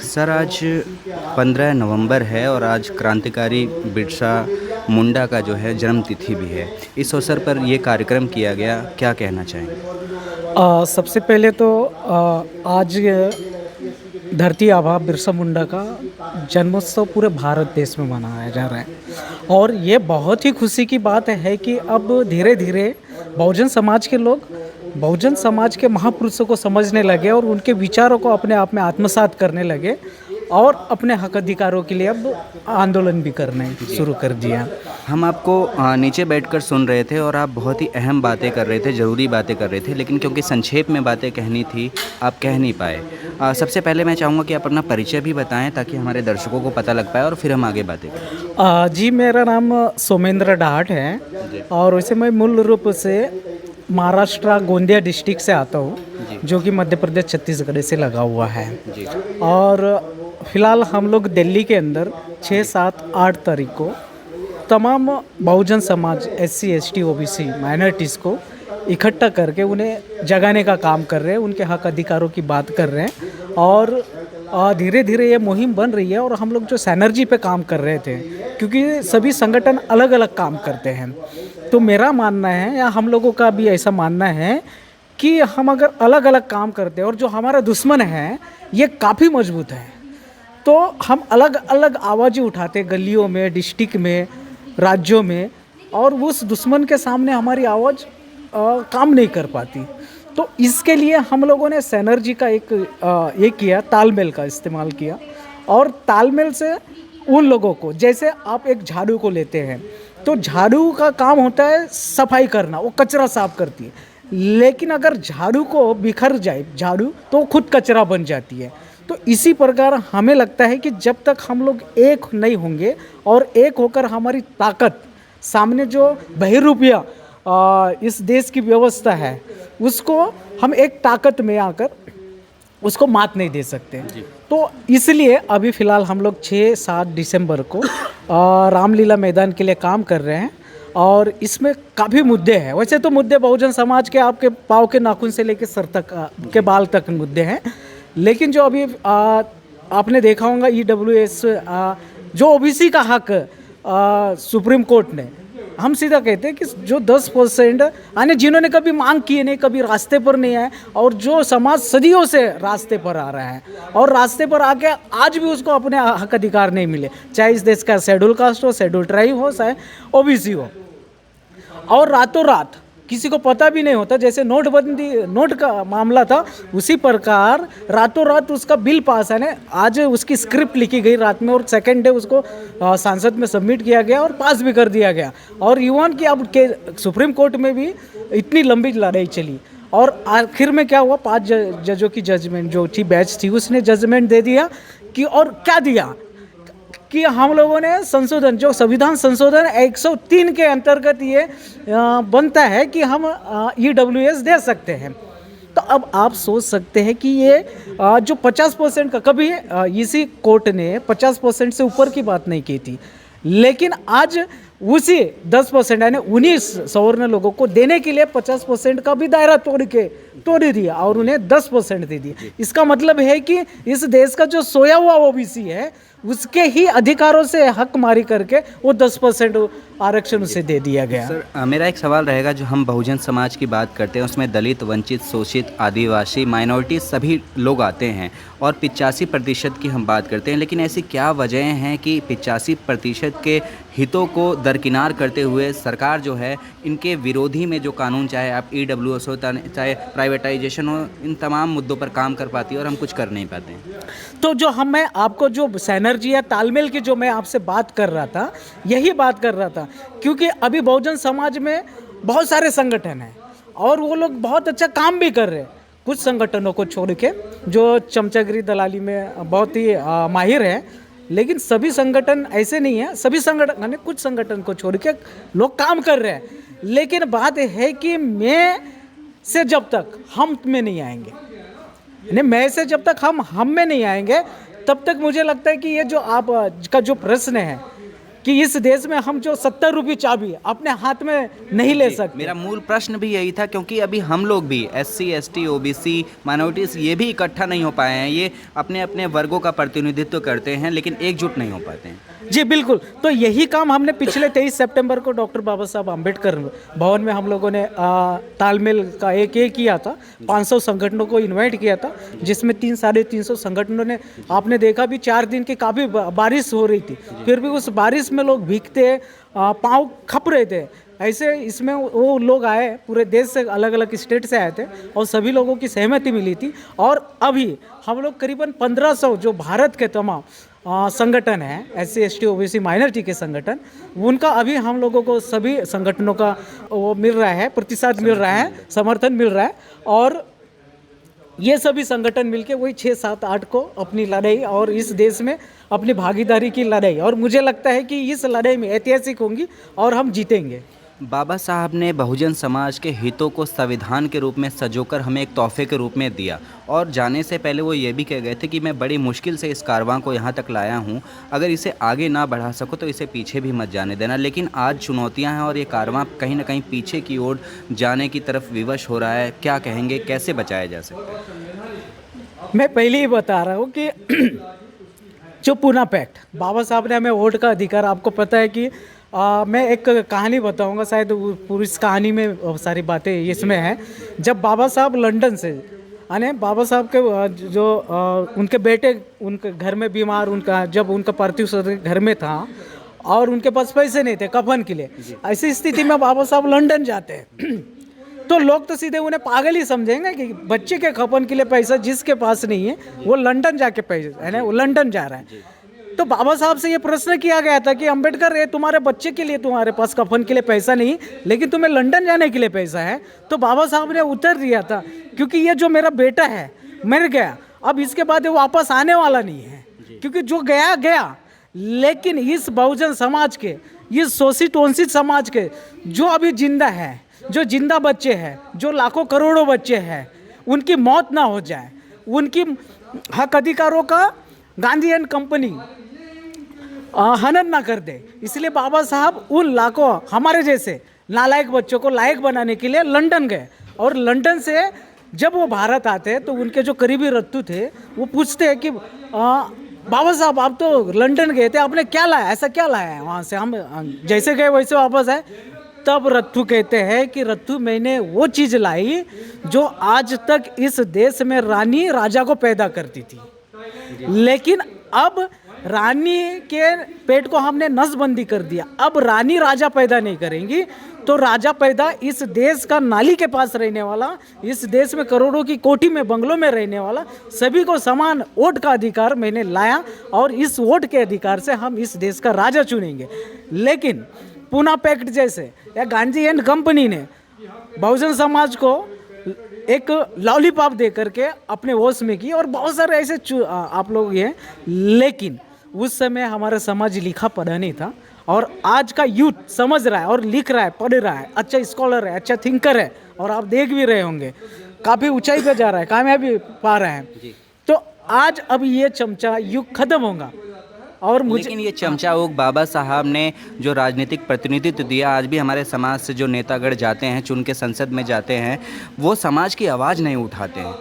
Sir आज 15 नवंबर है और आज क्रांतिकारी बिरसा मुंडा का जो है जन्म तिथि भी है। इस अवसर पर ये कार्यक्रम किया गया, क्या कहना चाहेंगे? सबसे पहले तो आज धरती आबा बिरसा मुंडा का जन्मोत्सव पूरे भारत देश में मनाया जा रहा है और ये बहुत ही खुशी की बात है कि अब धीरे धीरे बहुजन समाज के लोग बहुजन समाज के महापुरुषों को समझने लगे और उनके विचारों को अपने आप में आत्मसात करने लगे और अपने हक अधिकारों के लिए अब आंदोलन भी करने शुरू कर दिया। हम आपको नीचे बैठकर सुन रहे थे और आप बहुत ही अहम बातें कर रहे थे, ज़रूरी बातें कर रहे थे, लेकिन क्योंकि संक्षेप में बातें कहनी थी, आप कह नहीं पाए। सबसे पहले मैं चाहूँगा कि आप अपना परिचय भी बताएं ताकि हमारे दर्शकों को पता लग पाए और फिर हम आगे बातें करें। जी मेरा नाम सोमेंद्र डाहट है और वैसे मैं मूल रूप से महाराष्ट्र गोंदिया डिस्ट्रिक्ट से आता हूँ जो कि मध्य प्रदेश छत्तीसगढ़ से लगा हुआ है। जी। और फिलहाल हम लोग दिल्ली के अंदर 6, 7, 8 तारीख को तमाम Bahujan Samaj SC ST OBC minorities को इकट्ठा करके उन्हें जगाने का काम कर रहे हैं, उनके हक अधिकारों की बात कर रहे हैं और धीरे धीरे ये मुहिम बन रही है। और हम लोग जो सैनर्जी पे काम कर रहे थे क्योंकि सभी संगठन अलग अलग काम करते हैं, तो मेरा मानना है या हम लोगों का भी ऐसा मानना है कि हम अगर अलग अलग काम करते हैं और जो हमारा दुश्मन है ये काफ़ी मजबूत है, तो हम अलग अलग आवाज़ें उठाते गलियों में, डिस्ट्रिक्ट में, राज्यों में, और उस दुश्मन के सामने हमारी आवाज़ काम नहीं कर पाती। तो इसके लिए हम लोगों ने सैनर्जी का एक किया, तालमेल का इस्तेमाल किया। और तालमेल से उन लोगों को, जैसे आप एक झाड़ू को लेते हैं तो झाड़ू का काम होता है सफाई करना, वो कचरा साफ करती है, लेकिन अगर झाड़ू को बिखर जाए झाड़ू तो खुद कचरा बन जाती है। तो इसी प्रकार हमें लगता है कि जब तक हम लोग एक नहीं होंगे और एक होकर हमारी ताकत सामने जो बहिरूपिया इस देश की व्यवस्था है उसको हम एक ताकत में आकर उसको मात नहीं दे सकते। तो इसलिए अभी फ़िलहाल हम लोग 6-7 दिसंबर को रामलीला मैदान के लिए काम कर रहे हैं और इसमें काफ़ी मुद्दे हैं। वैसे तो मुद्दे बहुजन समाज के आपके पाँव के नाखून से लेकर सर तक के बाल तक मुद्दे हैं, लेकिन जो अभी आपने देखा होगा EWS जो OBC का हक सुप्रीम कोर्ट ने, हम सीधा कहते हैं कि जो 10% यानी जिन्होंने कभी मांग की नहीं, कभी रास्ते पर नहीं आए, और जो समाज सदियों से रास्ते पर आ रहा है और रास्ते पर आके आज भी उसको अपने हक अधिकार नहीं मिले, चाहे इस देश का शेड्यूल कास्ट हो, शेड्यूल ट्राइब हो, चाहे OBC हो। और रातों रात किसी को पता भी नहीं होता, जैसे नोट का मामला था उसी प्रकार रातों रात उसका बिल पास है ना, आज उसकी स्क्रिप्ट लिखी गई रात में और सेकेंड डे उसको संसद में सबमिट किया गया और पास भी कर दिया गया। और इवन कि अब के सुप्रीम कोर्ट में भी इतनी लंबी लड़ाई चली और आखिर में क्या हुआ, 5 जजों की जजमेंट जो थी बेंच थी उसने जजमेंट दे दिया कि, और क्या दिया कि हम लोगों ने संशोधन, जो संविधान संशोधन 103 के अंतर्गत ये बनता है कि हम EWS दे सकते हैं। तो अब आप सोच सकते हैं कि ये जो 50% का, कभी इसी कोर्ट ने 50% से ऊपर की बात नहीं की थी, लेकिन आज उसी 10% यानी 19 सवर्ण लोगों को देने के लिए 50% का भी दायरा तोड़ दिया और उन्हें 10% दे दिया। इसका मतलब है कि इस देश का जो सोया हुआ OBC है उसके ही अधिकारों से हक मारी करके वो 10% आरक्षण उसे दे दिया गया। सर मेरा एक सवाल रहेगा, जो हम बहुजन समाज की बात करते हैं उसमें दलित, वंचित, शोषित, आदिवासी, माइनॉरिटी सभी लोग आते हैं और 85% की हम बात करते हैं, लेकिन ऐसी क्या वजहें हैं कि 85% के हितों को दरकिनार करते हुए सरकार जो है इनके विरोधी में जो कानून, चाहे आप EWS हो, चाहे प्राइवेटाइजेशन हो, इन तमाम मुद्दों पर काम कर पाती है और हम कुछ कर नहीं पाते हैं। तो जो मैं आपको जो सैनर्जी या तालमेल की जो मैं आपसे बात कर रहा था, यही बात कर रहा था, क्योंकि अभी बहुजन समाज में बहुत सारे संगठन हैं और वो लोग बहुत अच्छा काम भी कर रहे हैं। कुछ संगठनों को छोड़ के जो चमचागिरी दलाली में बहुत ही माहिर है, लेकिन सभी संगठन ऐसे नहीं है, सभी संगठन, कुछ संगठन को छोड़ के लोग काम कर रहे हैं। लेकिन बात है कि मैं से जब तक हम में नहीं आएंगे, यानी मैं से जब तक हम में नहीं आएंगे, तब तक मुझे लगता है कि ये जो आप का जो प्रश्न है कि इस देश में हम जो 70 रुपये चाबी अपने हाथ में नहीं ले सकते। मेरा मूल प्रश्न भी यही था, क्योंकि अभी हम लोग भी SC ST OBC माइनॉरिटीज़ ये भी इकट्ठा नहीं हो पाए हैं। ये अपने अपने वर्गों का प्रतिनिधित्व करते हैं लेकिन एकजुट नहीं हो पाते हैं। जी बिल्कुल, तो यही काम हमने पिछले 23 सितंबर को डॉक्टर बाबा साहब आम्बेडकर भवन में हम लोगों ने तालमेल का एक किया था। 500 संगठनों को इनवाइट किया था, जिसमें 300-350 संगठनों ने, आपने देखा भी 4 दिन की काफ़ी बारिश हो रही थी, फिर भी उस बारिश में लोग भीगते पाँव खप रहे थे। ऐसे इसमें वो लोग आए, पूरे देश से, अलग अलग स्टेट से आए थे और सभी लोगों की सहमति मिली थी। और अभी हम लोग करीबन 1500 जो भारत के तमाम संगठन हैं, SC ST OBC माइनॉरिटी के संगठन, उनका अभी हम लोगों को सभी संगठनों का वो मिल रहा है, प्रतिशत मिल रहा है, समर्थन मिल रहा है। और ये सभी संगठन मिलके वही 6, 7, 8 को अपनी लड़ाई और इस देश में अपनी भागीदारी की लड़ाई, और मुझे लगता है कि इस लड़ाई में ऐतिहासिक होंगी और हम जीतेंगे। बाबा साहब ने बहुजन समाज के हितों को संविधान के रूप में सजोकर हमें एक तोहफे के रूप में दिया, और जाने से पहले वो ये भी कह गए थे कि मैं बड़ी मुश्किल से इस कारवां को यहाँ तक लाया हूँ, अगर इसे आगे ना बढ़ा सको तो इसे पीछे भी मत जाने देना। लेकिन आज चुनौतियाँ हैं और ये कारवां कहीं ना कहीं पीछे की ओर जाने की तरफ विवश हो रहा है। क्या कहेंगे, कैसे बचाया जा सकता है? मैं पहले ही बता रहा हूँ कि जो पूना पैक्ट, बाबा साहब ने हमें वोट का अधिकार, आपको पता है कि मैं एक कहानी बताऊंगा, शायद पूरी इस कहानी में बहुत सारी बातें इसमें हैं। जब बाबा साहब लंदन से आने, बाबा साहब के जो उनके बेटे उनके घर में बीमार, उनका जब उनका पार्थिव शरीर घर में था और उनके पास पैसे नहीं थे कफन के लिए, ऐसी स्थिति में बाबा साहब लंदन जाते हैं तो लोग तो सीधे उन्हें पागल ही समझेंगे कि बच्चे के कफन के लिए पैसा जिसके पास नहीं है वो लंदन जाके पैसे, है ना, वो लंदन जा रहा है। तो बाबा साहब से ये प्रश्न किया गया था कि अंबेडकर, ये तुम्हारे बच्चे के लिए तुम्हारे पास कफन के लिए पैसा नहीं, लेकिन तुम्हें लंदन जाने के लिए पैसा है। तो बाबा साहब ने उत्तर दिया था, क्योंकि ये जो मेरा बेटा है मर गया, अब इसके बाद ये वापस आने वाला नहीं है, क्योंकि जो गया गया। लेकिन इस बहुजन समाज के, इस शोषित वंचित समाज के जो अभी जिंदा है, जो जिंदा बच्चे हैं, जो लाखों करोड़ों बच्चे हैं, उनकी मौत ना हो जाए, उनकी हक अधिकारों का गांधी एंड कंपनी हनन ना कर दे, इसलिए बाबा साहब उन लाखों हमारे जैसे नालायक बच्चों को लायक बनाने के लिए लंदन गए। और लंदन से जब वो भारत आते हैं तो उनके जो करीबी रत्तू थे वो पूछते हैं कि बाबा साहब, आप तो लंदन गए थे, आपने क्या लाया, ऐसा क्या लाया है वहाँ से? हम जैसे गए वैसे वापस आए। तब रत्तू कहते हैं कि रत्तू, मैंने वो चीज़ लाई जो आज तक इस देश में रानी राजा को पैदा करती थी, लेकिन अब रानी के पेट को हमने नसबंदी कर दिया। अब रानी राजा पैदा नहीं करेंगी तो राजा पैदा इस देश का नाली के पास रहने वाला, इस देश में करोड़ों की कोठी में बंगलों में रहने वाला, सभी को समान वोट का अधिकार मैंने लाया और इस वोट के अधिकार से हम इस देश का राजा चुनेंगे। लेकिन पूना पैक्ट जैसे या गांधी एंड कंपनी ने बहुजन समाज को एक लॉलीपॉप दे करके अपने वश में की, और बहुत सारे ऐसे आप लोग ये, लेकिन उस समय हमारा समाज लिखा पढ़ा नहीं था, और आज का यूथ समझ रहा है और लिख रहा है, पढ़ रहा है, अच्छा स्कॉलर है, अच्छा थिंकर है, और आप देख भी रहे होंगे काफ़ी ऊंचाई पे जा रहा है, कामयाबी पा रहा है। तो आज अब ये चमचा युग खत्म होगा। और लेकिन ये चमचा उग बाबा साहब ने जो राजनीतिक प्रतिनिधित्व दिया, आज भी हमारे समाज से जो नेतागढ़ जाते हैं, चुन के संसद में जाते हैं, वो समाज की आवाज़ नहीं उठाते हैं।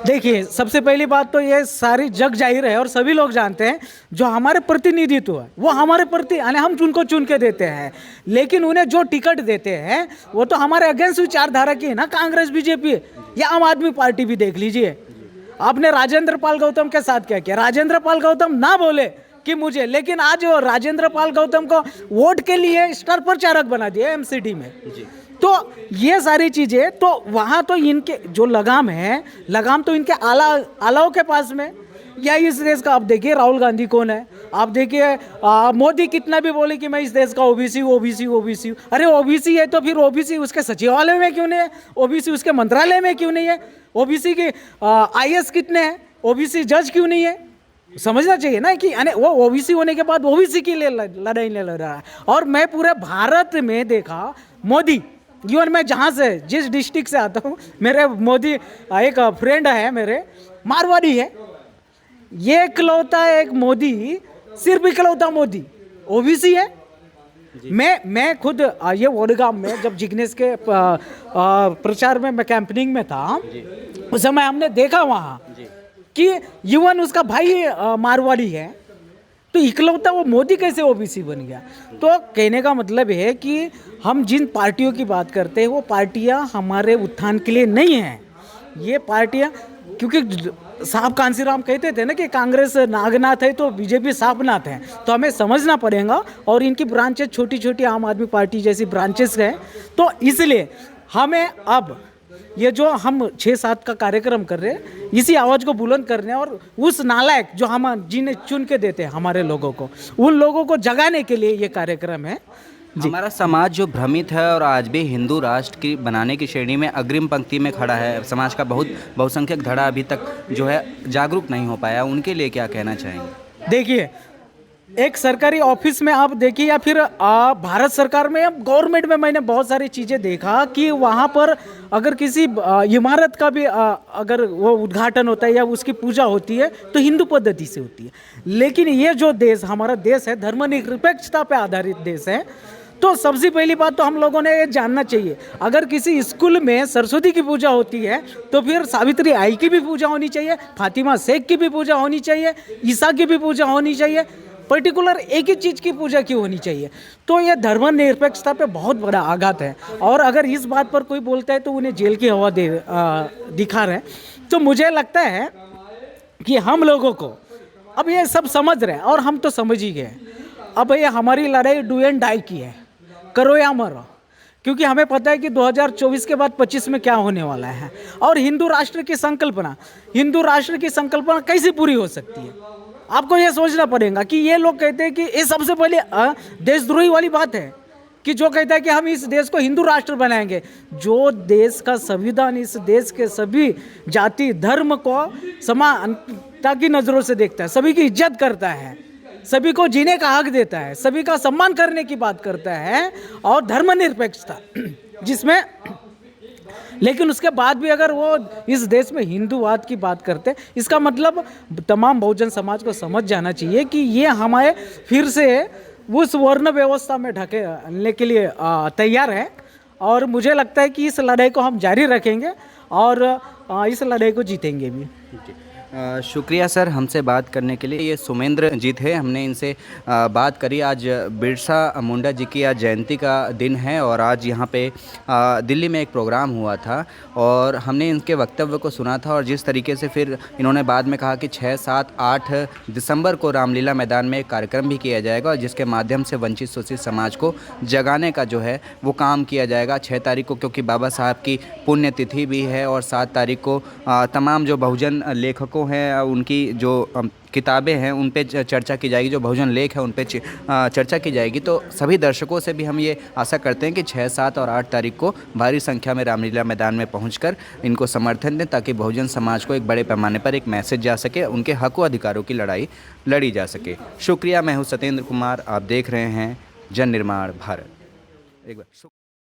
देखिए, सबसे पहली बात तो ये सारी जग जाहिर है और सभी लोग जानते हैं, जो हमारे प्रतिनिधित्व है वो हमारे प्रति, यानी हम उनको चुन के देते हैं, लेकिन उन्हें जो टिकट देते हैं वो तो हमारे अगेंस्ट विचारधारा की है ना, कांग्रेस, बीजेपी या आम आदमी पार्टी भी देख लीजिए। आपने राजेंद्र पाल गौतम के साथ क्या किया? राजेंद्र पाल गौतम ना बोले कि मुझे, लेकिन आज राजेंद्र पाल गौतम को वोट के लिए स्टार प्रचारक बना दिया एमसीडी में। तो ये सारी चीज़ें, तो वहाँ तो इनके जो लगाम है, लगाम तो इनके आलाओं के पास में, या इस देश का। आप देखिए राहुल गांधी कौन है, आप देखिए मोदी कितना भी बोले कि मैं इस देश का ओबीसी ओबीसी ओबीसी, अरे ओबीसी है तो फिर ओबीसी उसके सचिवालय में क्यों नहीं है? ओबीसी उसके मंत्रालय में क्यों नहीं है? ओबीसी के आईएएस कितने हैं? ओबीसी जज क्यों नहीं है? समझना चाहिए ना कि वो ओबीसी होने के बाद ओबीसी के लिए लड़ाई लड़ रहा है। और मैं पूरे भारत में देखा मोदी, इवन मैं जहाँ से, जिस डिस्ट्रिक्ट से आता हूँ, मेरे मोदी एक फ्रेंड है मेरे, मारवाड़ी है, ये इकलौता एक मोदी, सिर्फ इकलौता मोदी, ओबीसी है। मैं खुद ये वडगाम में जब जिग्नेश के प्रचार में मैं कैंपनिंग में था, उस समय हमने देखा वहाँ कि इवन उसका भाई मारवाड़ी है, तो इकलौता वो मोदी कैसे ओबीसी बन गया। तो कहने का मतलब है कि हम जिन पार्टियों की बात करते हैं वो पार्टियां हमारे उत्थान के लिए नहीं हैं। ये पार्टियां, क्योंकि साहब कांसीराम कहते थे ना कि कांग्रेस नागनाथ है तो बीजेपी सांपनाथ है, तो हमें समझना पड़ेगा। और इनकी ब्रांचेस छोटी छोटी आम आदमी पार्टी जैसी ब्रांचेस हैं, तो इसलिए हमें अब ये जो हम 6-7 का कार्यक्रम कर रहे हैं, इसी आवाज़ को बुलंद करने और उस नालायक जो हम जिन्हें चुन के देते हैं हमारे लोगों को, उन लोगों को जगाने के लिए ये कार्यक्रम है। हमारा समाज जो भ्रमित है और आज भी हिंदू राष्ट्र की बनाने की श्रेणी में अग्रिम पंक्ति में खड़ा है, समाज का बहुत बहुसंख्यक धड़ा अभी तक जो है जागरूक नहीं हो पाया, उनके लिए क्या कहना चाहेंगे? देखिए, एक सरकारी ऑफिस में आप देखिए या फिर भारत सरकार में, अब गवर्नमेंट में मैंने बहुत सारी चीज़ें देखा कि वहाँ पर अगर किसी इमारत का भी अगर वो उद्घाटन होता है या उसकी पूजा होती है तो हिंदू पद्धति से होती है। लेकिन ये जो देश हमारा देश है, धर्मनिरपेक्षता पे आधारित देश है, तो सबसे पहली बात तो हम लोगों ने ये जानना चाहिए, अगर किसी स्कूल में सरस्वती की पूजा होती है तो फिर सावित्री आई की भी पूजा होनी चाहिए, फातिमा शेख की भी पूजा होनी चाहिए, ईसा की भी पूजा होनी चाहिए, पर्टिकुलर एक ही चीज़ की पूजा क्यों होनी चाहिए? तो ये धर्मनिरपेक्षता पे बहुत बड़ा आघात है। और अगर इस बात पर कोई बोलता है तो उन्हें जेल की हवा दिखा रहे हैं। तो मुझे लगता है कि हम लोगों को अब ये सब समझ रहे हैं और हम तो समझ ही गए। अब ये हमारी लड़ाई डू एंड डाई की है, करो या मरो, क्योंकि हमें पता है कि 2024 के बाद 25 में क्या होने वाला है। और हिंदू राष्ट्र की संकल्पना कैसे पूरी हो सकती है? आपको ये सोचना पड़ेगा कि ये लोग कहते हैं कि ये सबसे पहले देशद्रोही वाली बात है कि जो कहता है कि हम इस देश को हिंदू राष्ट्र बनाएंगे। जो देश का संविधान इस देश के सभी जाति धर्म को समानता की नज़रों से देखता है, सभी की इज्जत करता है, सभी को जीने का हक देता है, सभी का सम्मान करने की बात करता है, और धर्मनिरपेक्षता जिसमें, लेकिन उसके बाद भी अगर वो इस देश में हिंदूवाद की बात करते, इसका मतलब तमाम बहुजन समाज को समझ जाना चाहिए कि ये हमारे फिर से उस वर्ण व्यवस्था में ढकेलने के लिए तैयार है। और मुझे लगता है कि इस लड़ाई को हम जारी रखेंगे और इस लड़ाई को जीतेंगे भी। शुक्रिया सर हमसे बात करने के लिए। ये सुमेंद्र जी थे, हमने इनसे बात करी। आज बिरसा मुंडा जी की आज जयंती का दिन है और आज यहाँ पे दिल्ली में एक प्रोग्राम हुआ था और हमने इनके वक्तव्य को सुना था। और जिस तरीके से फिर इन्होंने बाद में कहा कि 6, 7, 8 दिसंबर को रामलीला मैदान में एक कार्यक्रम भी किया जाएगा और जिसके माध्यम से वंचित शोषित समाज को जगाने का जो है वो काम किया जाएगा। 6 तारीख को क्योंकि बाबा साहब की पुण्यतिथि भी है और 7 तारीख को तमाम जो बहुजन लेखकों हैं उनकी जो किताबें हैं उन पे चर्चा की जाएगी, जो बहुजन लेख है उन पे चर्चा की जाएगी। तो सभी दर्शकों से भी हम ये आशा करते हैं कि 6, 7 और 8 तारीख को भारी संख्या में रामलीला मैदान में पहुंचकर इनको समर्थन दें ताकि बहुजन समाज को एक बड़े पैमाने पर एक मैसेज जा सके, उनके हक व अधिकारों की लड़ाई लड़ी जा सके। शुक्रिया। मैं हूँ सत्येंद्र कुमार, आप देख रहे हैं जन निर्माण भारत। एक बार